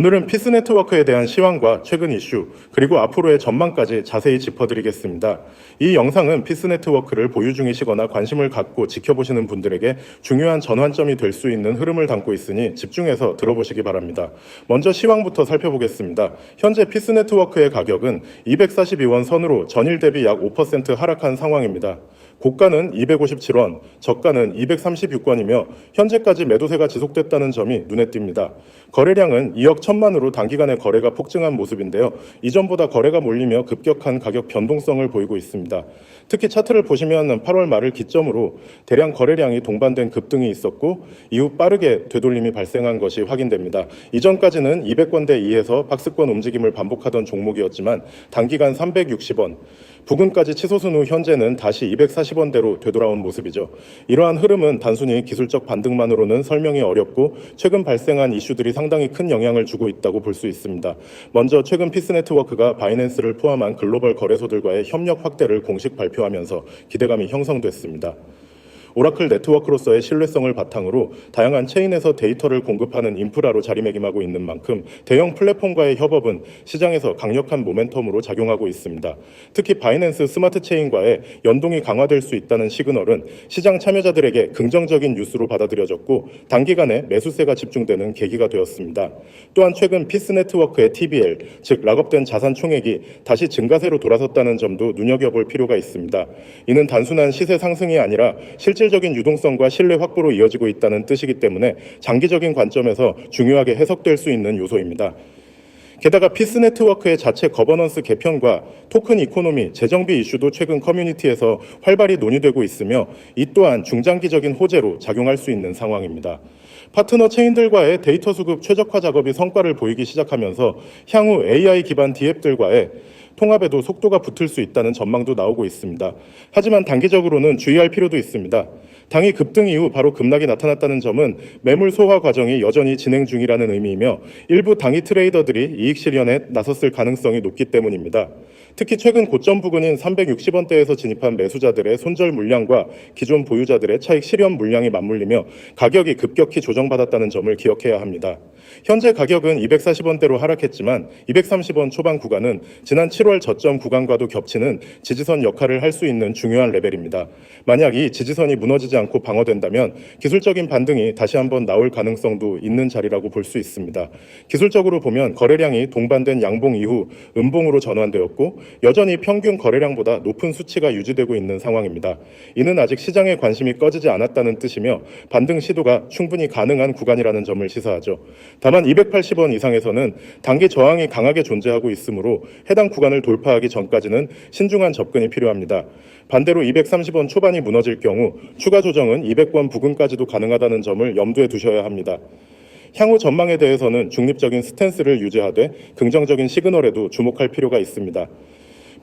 오늘은 피스네트워크에 대한 시황과 최근 이슈, 그리고 앞으로의 전망까지 자세히 짚어드리겠습니다. 이 영상은 피스네트워크를 보유 중이시거나 관심을 갖고 지켜보시는 분들에게 중요한 전환점이 될 수 있는 흐름을 담고 있으니 집중해서 들어보시기 바랍니다. 먼저 시황부터 살펴보겠습니다. 현재 피스네트워크의 가격은 242원 선으로 전일 대비 약 5% 하락한 상황입니다. 고가는 257원, 저가는 236원이며 현재까지 매도세가 지속됐다는 점이 눈에 띕니다. 거래량은 2억 1천만으로 단기간에 거래가 폭증한 모습인데요. 이전보다 거래가 몰리며 급격한 가격 변동성을 보이고 있습니다. 특히 차트를 보시면 8월 말을 기점으로 대량 거래량이 동반된 급등이 있었고 이후 빠르게 되돌림이 발생한 것이 확인됩니다. 이전까지는 200원대 이에서 박스권 움직임을 반복하던 종목이었지만 단기간 360원, 부근까지 치솟은 후 현재는 다시 240원대로 되돌아온 모습이죠. 이러한 흐름은 단순히 기술적 반등만으로는 설명이 어렵고 최근 발생한 이슈들이 상당히 큰 영향을 주고 있다고 볼 수 있습니다. 먼저 최근 피스네트워크가 바이낸스를 포함한 글로벌 거래소들과의 협력 확대를 공식 발표하면서 기대감이 형성됐습니다. 오라클 네트워크로서의 신뢰성을 바탕으로 다양한 체인에서 데이터를 공급하는 인프라로 자리매김하고 있는 만큼 대형 플랫폼과의 협업은 시장에서 강력한 모멘텀으로 작용하고 있습니다. 특히 바이낸스 스마트 체인과의 연동이 강화될 수 있다는 시그널은 시장 참여자들에게 긍정적인 뉴스로 받아들여졌고 단기간에 매수세가 집중되는 계기가 되었습니다. 또한 최근 피스네트워크의 TBL, 즉 락업된 자산 총액이 다시 증가세로 돌아섰다는 점도 눈여겨볼 필요가 있습니다. 이는 단순한 시세 상승이 아니라 실질적인 유동성과 신뢰 확보로 이어지고 있다는 뜻이기 때문에 장기적인 관점에서 중요하게 해석될 수 있는 요소입니다. 게다가 피스네트워크의 자체 거버넌스 개편과 토큰 이코노미, 재정비 이슈도 최근 커뮤니티에서 활발히 논의되고 있으며 이 또한 중장기적인 호재로 작용할 수 있는 상황입니다. 파트너 체인들과의 데이터 수급 최적화 작업이 성과를 보이기 시작하면서 향후 AI 기반 DApp들과의 통합에도 속도가 붙을 수 있다는 전망도 나오고 있습니다. 하지만 단기적으로는 주의할 필요도 있습니다. 당이 급등 이후 바로 급락이 나타났다는 점은 매물 소화 과정이 여전히 진행 중이라는 의미이며 일부 당이 트레이더들이 이익 실현에 나섰을 가능성이 높기 때문입니다. 특히 최근 고점 부근인 360원대에서 진입한 매수자들의 손절 물량과 기존 보유자들의 차익 실현 물량이 맞물리며 가격이 급격히 조정받았다는 점을 기억해야 합니다. 현재 가격은 240원대로 하락했지만 230원 초반 구간은 지난 7월 저점 구간과도 겹치는 지지선 역할을 할 수 있는 중요한 레벨입니다. 만약 이 지지선이 무너지지 않고 방어된다면 기술적인 반등이 다시 한번 나올 가능성도 있는 자리라고 볼 수 있습니다. 기술적으로 보면 거래량이 동반된 양봉 이후 음봉으로 전환되었고 여전히 평균 거래량보다 높은 수치가 유지되고 있는 상황입니다. 이는 아직 시장의 관심이 꺼지지 않았다는 뜻이며 반등 시도가 충분히 가능한 구간이라는 점을 시사하죠. 다만 280원 이상에서는 단기 저항이 강하게 존재하고 있으므로 해당 구간을 돌파하기 전까지는 신중한 접근이 필요합니다. 반대로 230원 초반이 무너질 경우 추가 조정은 200원 부근까지도 가능하다는 점을 염두에 두셔야 합니다. 향후 전망에 대해서는 중립적인 스탠스를 유지하되 긍정적인 시그널에도 주목할 필요가 있습니다.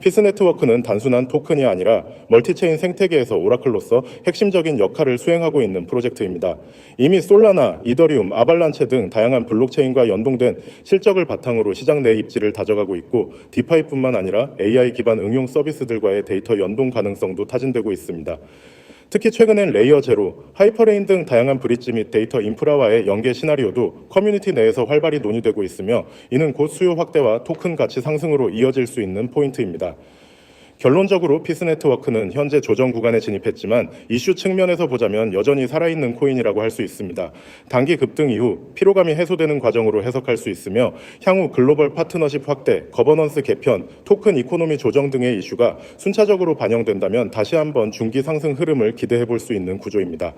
피스네트워크는 단순한 토큰이 아니라 멀티체인 생태계에서 오라클로서 핵심적인 역할을 수행하고 있는 프로젝트입니다. 이미 솔라나, 이더리움, 아발란체 등 다양한 블록체인과 연동된 실적을 바탕으로 시장 내 입지를 다져가고 있고 디파이뿐만 아니라 AI 기반 응용 서비스들과의 데이터 연동 가능성도 타진되고 있습니다. 특히 최근엔 레이어 제로, 하이퍼레인 등 다양한 브릿지 및 데이터 인프라와의 연계 시나리오도 커뮤니티 내에서 활발히 논의되고 있으며 이는 곧 수요 확대와 토큰 가치 상승으로 이어질 수 있는 포인트입니다. 결론적으로 피스네트워크는 현재 조정 구간에 진입했지만 이슈 측면에서 보자면 여전히 살아있는 코인이라고 할 수 있습니다. 단기 급등 이후 피로감이 해소되는 과정으로 해석할 수 있으며 향후 글로벌 파트너십 확대, 거버넌스 개편, 토큰 이코노미 조정 등의 이슈가 순차적으로 반영된다면 다시 한번 중기 상승 흐름을 기대해 볼 수 있는 구조입니다.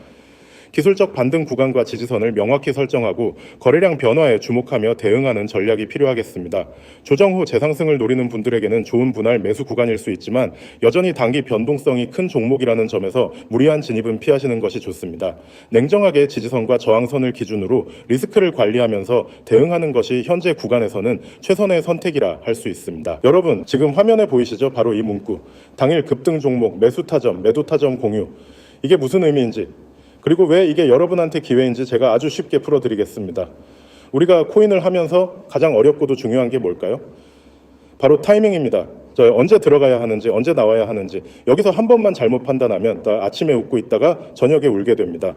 기술적 반등 구간과 지지선을 명확히 설정하고 거래량 변화에 주목하며 대응하는 전략이 필요하겠습니다. 조정 후 재상승을 노리는 분들에게는 좋은 분할 매수 구간일 수 있지만 여전히 단기 변동성이 큰 종목이라는 점에서 무리한 진입은 피하시는 것이 좋습니다. 냉정하게 지지선과 저항선을 기준으로 리스크를 관리하면서 대응하는 것이 현재 구간에서는 최선의 선택이라 할 수 있습니다. 여러분, 지금 화면에 보이시죠? 바로 이 문구. 당일 급등 종목, 매수 타점, 매도 타점 공유. 이게 무슨 의미인지, 그리고 왜 이게 여러분한테 기회인지 제가 아주 쉽게 풀어드리겠습니다. 우리가 코인을 하면서 가장 어렵고도 중요한 게 뭘까요? 바로 타이밍입니다. 언제 들어가야 하는지, 언제 나와야 하는지. 여기서 한 번만 잘못 판단하면 아침에 웃고 있다가 저녁에 울게 됩니다.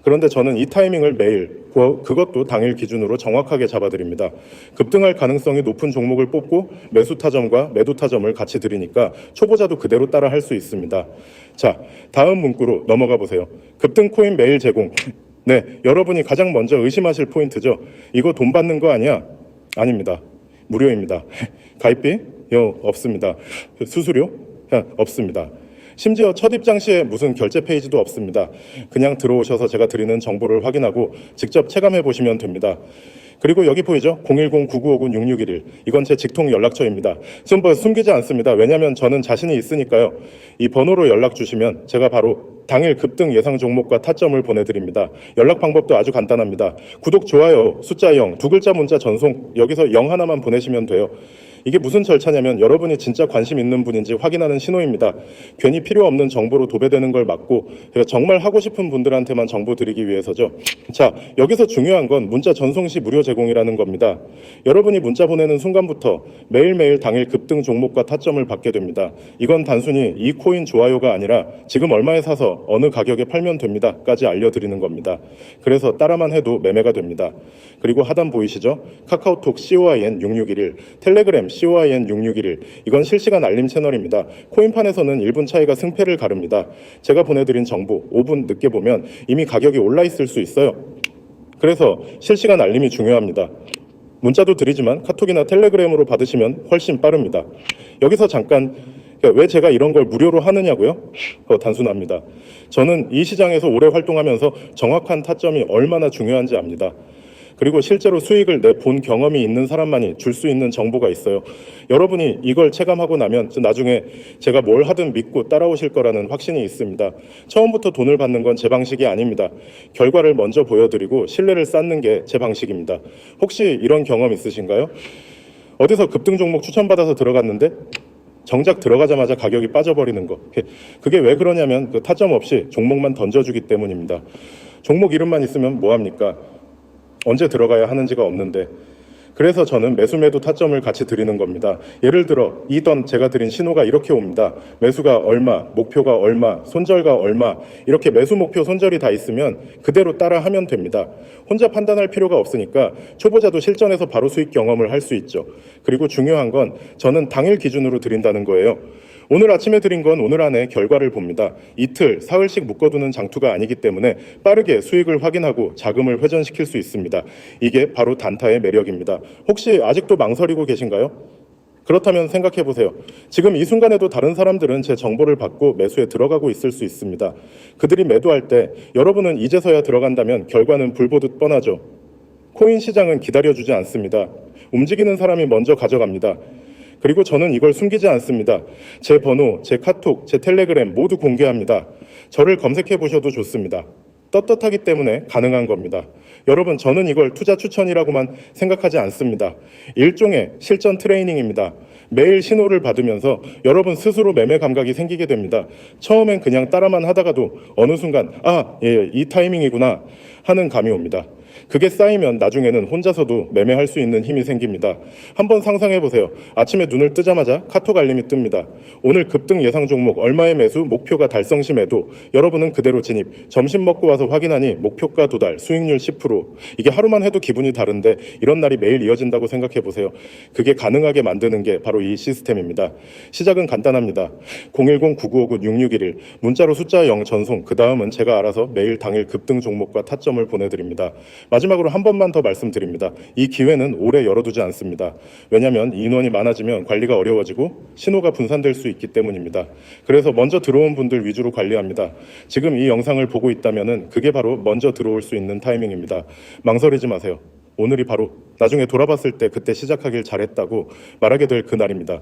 그런데 저는 이 타이밍을 매일, 그것도 당일 기준으로 정확하게 잡아드립니다. 급등할 가능성이 높은 종목을 뽑고 매수 타점과 매도 타점을 같이 드리니까 초보자도 그대로 따라 할 수 있습니다. 자, 다음 문구로 넘어가 보세요. 급등 코인 매일 제공. 네, 여러분이 가장 먼저 의심하실 포인트죠. 이거 돈 받는 거 아니야? 아닙니다. 무료입니다. 가입비? 없습니다. 수수료? 없습니다. 심지어 첫 입장 시에 무슨 결제 페이지도 없습니다. 그냥 들어오셔서 제가 드리는 정보를 확인하고 직접 체감해 보시면 됩니다. 그리고 여기 보이죠? 010-9959-6611. 이건 제 직통 연락처입니다. 숨기지 않습니다. 왜냐하면 저는 자신이 있으니까요. 이 번호로 연락 주시면 제가 바로 당일 급등 예상 종목과 타점을 보내드립니다. 연락 방법도 아주 간단합니다. 구독, 좋아요, 숫자 0, 두 글자 문자 전송, 여기서 0 하나만 보내시면 돼요. 이게 무슨 절차냐면 여러분이 진짜 관심 있는 분인지 확인하는 신호입니다. 괜히 필요 없는 정보로 도배되는 걸 막고 정말 하고 싶은 분들한테만 정보 드리기 위해서죠. 자, 여기서 중요한 건 문자 전송 시 무료 제공이라는 겁니다. 여러분이 문자 보내는 순간부터 매일매일 당일 급등 종목과 타점을 받게 됩니다. 이건 단순히 이 코인 좋아요가 아니라 지금 얼마에 사서 어느 가격에 팔면 됩니다까지 알려드리는 겁니다. 그래서 따라만 해도 매매가 됩니다. 그리고 하단 보이시죠? 카카오톡 COIN6611, 텔레그램 COIN6611, 이건 실시간 알림 채널입니다. 코인판에서는 1분 차이가 승패를 가릅니다. 제가 보내드린 정보 5분 늦게 보면 이미 가격이 올라 있을 수 있어요. 그래서 실시간 알림이 중요합니다. 문자도 드리지만 카톡이나 텔레그램으로 받으시면 훨씬 빠릅니다. 여기서 잠깐 왜 제가 이런 걸 무료로 하느냐고요? 단순합니다. 저는 이 시장에서 오래 활동하면서 정확한 타점이 얼마나 중요한지 압니다. 그리고 실제로 수익을 내본 경험이 있는 사람만이 줄 수 있는 정보가 있어요. 여러분이 이걸 체감하고 나면 나중에 제가 뭘 하든 믿고 따라오실 거라는 확신이 있습니다. 처음부터 돈을 받는 건 제 방식이 아닙니다. 결과를 먼저 보여드리고 신뢰를 쌓는 게 제 방식입니다. 혹시 이런 경험 있으신가요? 어디서 급등 종목 추천받아서 들어갔는데 정작 들어가자마자 가격이 빠져버리는 거. 그게 왜 그러냐면 그 타점 없이 종목만 던져주기 때문입니다. 종목 이름만 있으면 뭐합니까? 언제 들어가야 하는지가 없는데, 그래서 저는 매수 매도 타점을 같이 드리는 겁니다. 예를 들어 이던 제가 드린 신호가 이렇게 옵니다. 매수가 얼마, 목표가 얼마, 손절가 얼마, 이렇게 매수 목표 손절이 다 있으면 그대로 따라 하면 됩니다. 혼자 판단할 필요가 없으니까 초보자도 실전에서 바로 수익 경험을 할 수 있죠. 그리고 중요한 건 저는 당일 기준으로 드린다는 거예요. 오늘 아침에 드린 건 오늘 안에 결과를 봅니다. 이틀, 사흘씩 묶어두는 장투가 아니기 때문에 빠르게 수익을 확인하고 자금을 회전시킬 수 있습니다. 이게 바로 단타의 매력입니다. 혹시 아직도 망설이고 계신가요? 그렇다면 생각해 보세요. 지금 이 순간에도 다른 사람들은 제 정보를 받고 매수에 들어가고 있을 수 있습니다. 그들이 매도할 때 여러분은 이제서야 들어간다면 결과는 불보듯 뻔하죠. 코인 시장은 기다려주지 않습니다. 움직이는 사람이 먼저 가져갑니다. 그리고 저는 이걸 숨기지 않습니다. 제 번호, 제 카톡, 제 텔레그램 모두 공개합니다. 저를 검색해 보셔도 좋습니다. 떳떳하기 때문에 가능한 겁니다. 여러분, 저는 이걸 투자 추천이라고만 생각하지 않습니다. 일종의 실전 트레이닝입니다. 매일 신호를 받으면서 여러분 스스로 매매 감각이 생기게 됩니다. 처음엔 그냥 따라만 하다가도 어느 순간 이 타이밍이구나 하는 감이 옵니다. 그게 쌓이면 나중에는 혼자서도 매매할 수 있는 힘이 생깁니다. 한번 상상해 보세요. 아침에 눈을 뜨자마자 카톡 알림이 뜹니다. 오늘 급등 예상 종목 얼마의 매수, 목표가 달성 시 매도. 여러분은 그대로 진입. 점심 먹고 와서 확인하니 목표가 도달, 수익률 10%. 이게 하루만 해도 기분이 다른데 이런 날이 매일 이어진다고 생각해 보세요. 그게 가능하게 만드는 게 바로 이 시스템입니다. 시작은 간단합니다. 010-9959-6611 문자로 숫자 0 전송. 그 다음은 제가 알아서 매일 당일 급등 종목과 타점을 보내드립니다. 마지막으로 한 번만 더 말씀드립니다. 이 기회는 오래 열어두지 않습니다. 왜냐하면 인원이 많아지면 관리가 어려워지고 신호가 분산될 수 있기 때문입니다. 그래서 먼저 들어온 분들 위주로 관리합니다. 지금 이 영상을 보고 있다면 그게 바로 먼저 들어올 수 있는 타이밍입니다. 망설이지 마세요. 오늘이 바로 나중에 돌아봤을 때 그때 시작하길 잘했다고 말하게 될 그날입니다.